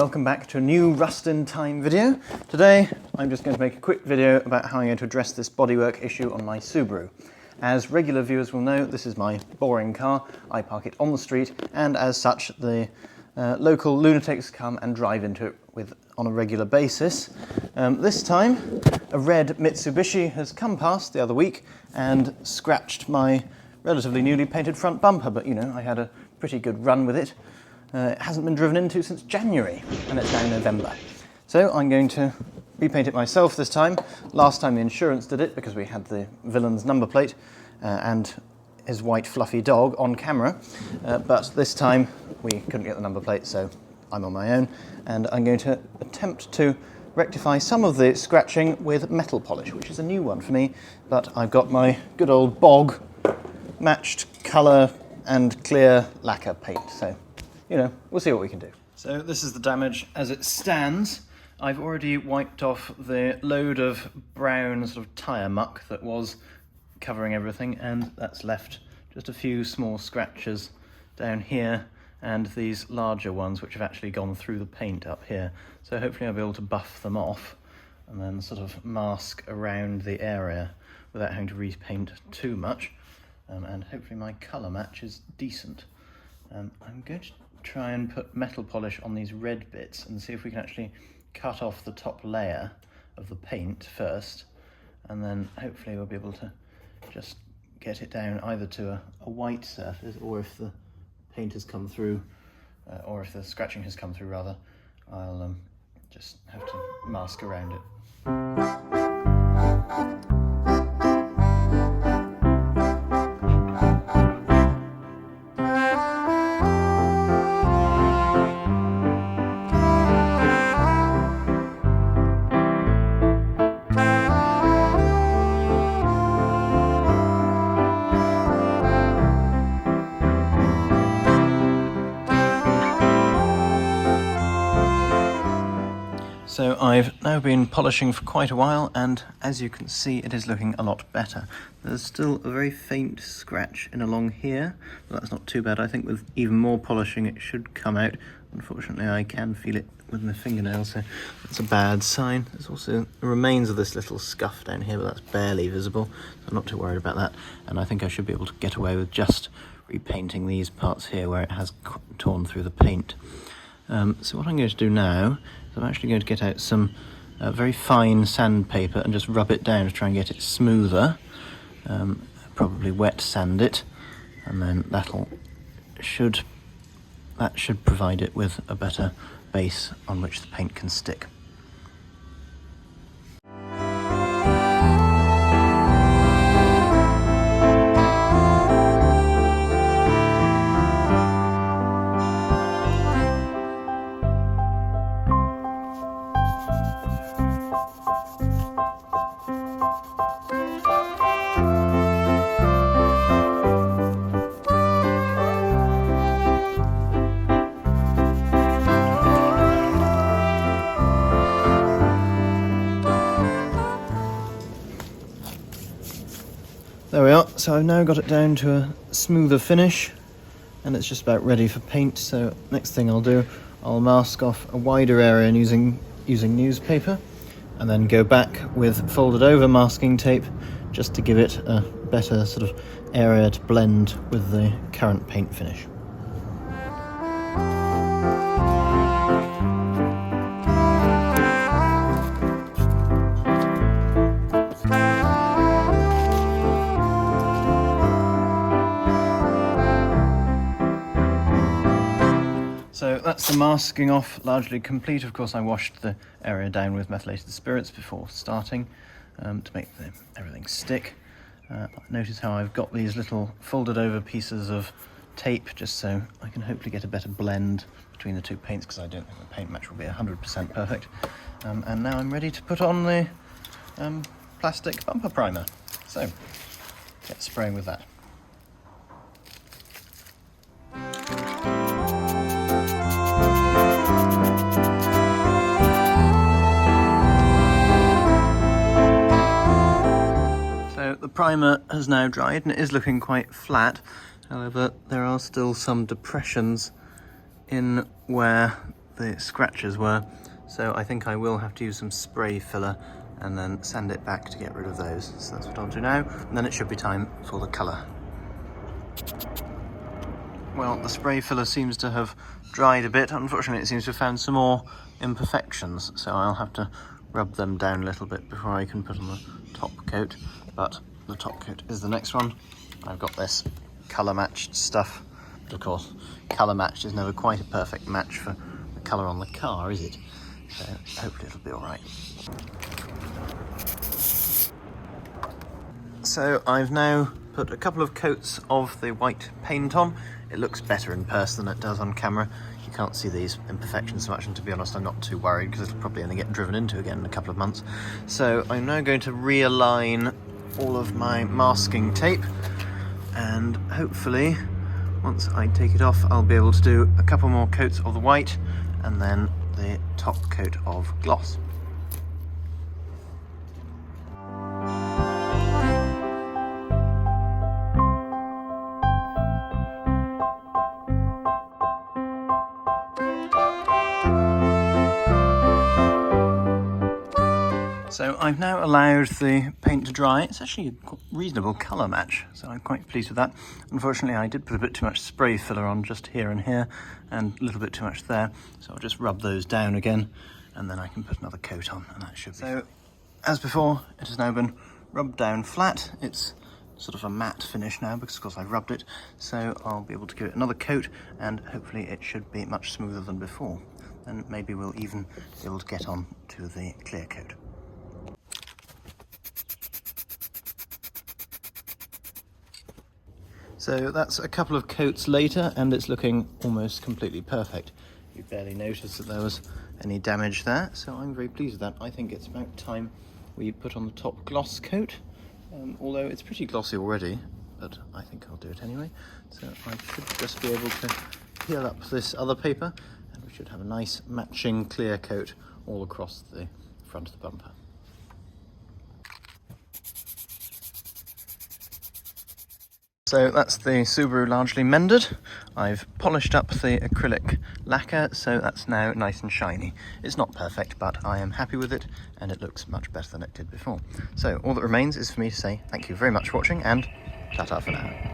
welcome back to a new Rust in Time video. Today I'm just going to make a quick video about how I'm going to address this bodywork issue on my Subaru. As regular viewers will know, this is my boring car. I park it on the street, and as such the local lunatics come and drive into it on a regular basis. This time a red Mitsubishi has come past the other week and scratched my relatively newly painted front bumper, but you know, I had a pretty good run with it. It hasn't been driven into since January, and it's now November. So I'm going to repaint it myself this time. Last time the insurance did it because we had the villain's number plate and his white fluffy dog on camera, but this time we couldn't get the number plate, so I'm on my own, and I'm going to attempt to rectify some of the scratching with metal polish, which is a new one for me, but I've got my good old bog matched colour and clear lacquer paint, so you know, we'll see what we can do. So this is the damage as it stands. I've already wiped off the load of brown sort of tyre muck that was covering everything, and that's left just a few small scratches down here and these larger ones which have actually gone through the paint up here. So hopefully I'll be able to buff them off and then sort of mask around the area without having to repaint too much. And hopefully my colour match is decent. I'm going to try and put metal polish on these red bits and see if we can actually cut off the top layer of the paint first, and then hopefully we'll be able to just get it down either to a white surface, or if the paint has come through, or if the scratching has come through rather, I'll just have to mask around it. So I've now been polishing for quite a while, and as you can see it is looking a lot better. There's still a very faint scratch in along here, but that's not too bad. I think with even more polishing it should come out. Unfortunately I can feel it with my fingernail, so that's a bad sign. There's also the remains of this little scuff down here, but that's barely visible, so I'm not too worried about that. And I think I should be able to get away with just repainting these parts here where it has torn through the paint. So what I'm going to do now is I'm actually going to get out some very fine sandpaper and just rub it down to try and get it smoother. Probably wet sand it, and then that should provide it with a better base on which the paint can stick. There we are, so I've now got it down to a smoother finish and it's just about ready for paint. So next thing I'll do, I'll mask off a wider area using newspaper, and then go back with folded over masking tape just to give it a better sort of area to blend with the current paint finish. So that's the masking off largely complete. Of course I washed the area down with methylated spirits before starting to make everything stick. Notice how I've got these little folded over pieces of tape just so I can hopefully get a better blend between the two paints, because I don't think the paint match will be 100% perfect. And now I'm ready to put on the plastic bumper primer. So get spraying with that. The primer has now dried and it is looking quite flat. However, there are still some depressions in where the scratches were, so I think I will have to use some spray filler and then sand it back to get rid of those. So that's what I'll do now, and then it should be time for the colour. Well, the spray filler seems to have dried a bit. Unfortunately, it seems to have found some more imperfections, so I'll have to rub them down a little bit before I can put on the top coat. But the top coat is the next one. I've got this colour matched stuff, but of course colour matched is never quite a perfect match for the colour on the car, is it? So hopefully it'll be alright. So I've now put a couple of coats of the white paint on. It looks better in person than it does on camera. You can't see these imperfections so much, and to be honest I'm not too worried because it'll probably only get driven into again in a couple of months. So I'm now going to realign all of my masking tape, and hopefully once I take it off I'll be able to do a couple more coats of the white and then the top coat of gloss. So I've now allowed the paint to dry. It's actually a reasonable colour match, so I'm quite pleased with that. Unfortunately, I did put a bit too much spray filler on just here and here, and a little bit too much there, so I'll just rub those down again, and then I can put another coat on, and that should be... So, as before, it has now been rubbed down flat. It's sort of a matte finish now, because of course I've rubbed it, so I'll be able to give it another coat, and hopefully it should be much smoother than before. Then maybe we'll even be able to get on to the clear coat. So that's a couple of coats later and it's looking almost completely perfect. You barely noticed that there was any damage there, so I'm very pleased with that. I think it's about time we put on the top gloss coat, although it's pretty glossy already, but I think I'll do it anyway. So I should just be able to peel up this other paper and we should have a nice matching clear coat all across the front of the bumper. So that's the Subaru largely mended. I've polished up the acrylic lacquer, so that's now nice and shiny. It's not perfect, but I am happy with it, and it looks much better than it did before. So all that remains is for me to say thank you very much for watching, and ta-ta for now.